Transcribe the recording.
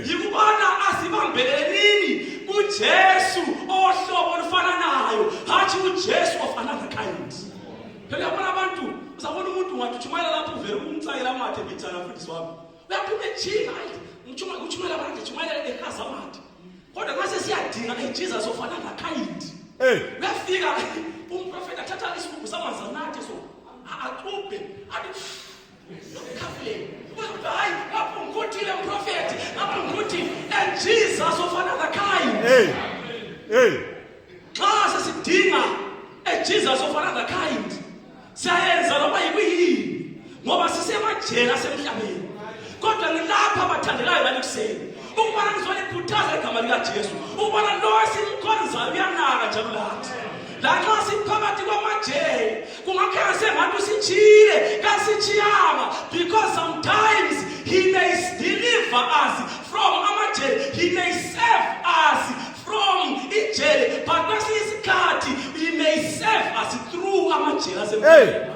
yikubona asibambeleleni kuJesu ohlobo olufananayo, hathi uJesu of another kind. Phela yabona abantu uzabona umuntu ngathi uchumayela lapho uvela umcayela amathe bithana futhi wami. Uyaphuma ejina uchumayela abantu uchumayela ekhazamati. Kodwa mase siyadinga Jesus of another kind. Uyafika umprofeti athatha isibubu samazanati so aqhubhe athi khafle. Hayi lapho ngikuthile umprofeti, lapho ngikuthi and Jesus of another kind. Xa sesidinga Jesus of another kind, siyayenza noma yikuyini ngoba sisemajele asemhlabeni. Kodwa ngilapha abathandelayo banikuseni ukubana ngizolikhuthaza igama likaJesu, ukubana lo simkhonzayo uyanaka njalo lathi. Lanxa siphakathi kwamajele kungakhanga sengathi usitshile kasitshiyanga, because sometimes he may deliver us from amajele, he may save us from ijele, but kwesinye isikhathi he may save us through amajele asemhlabeni.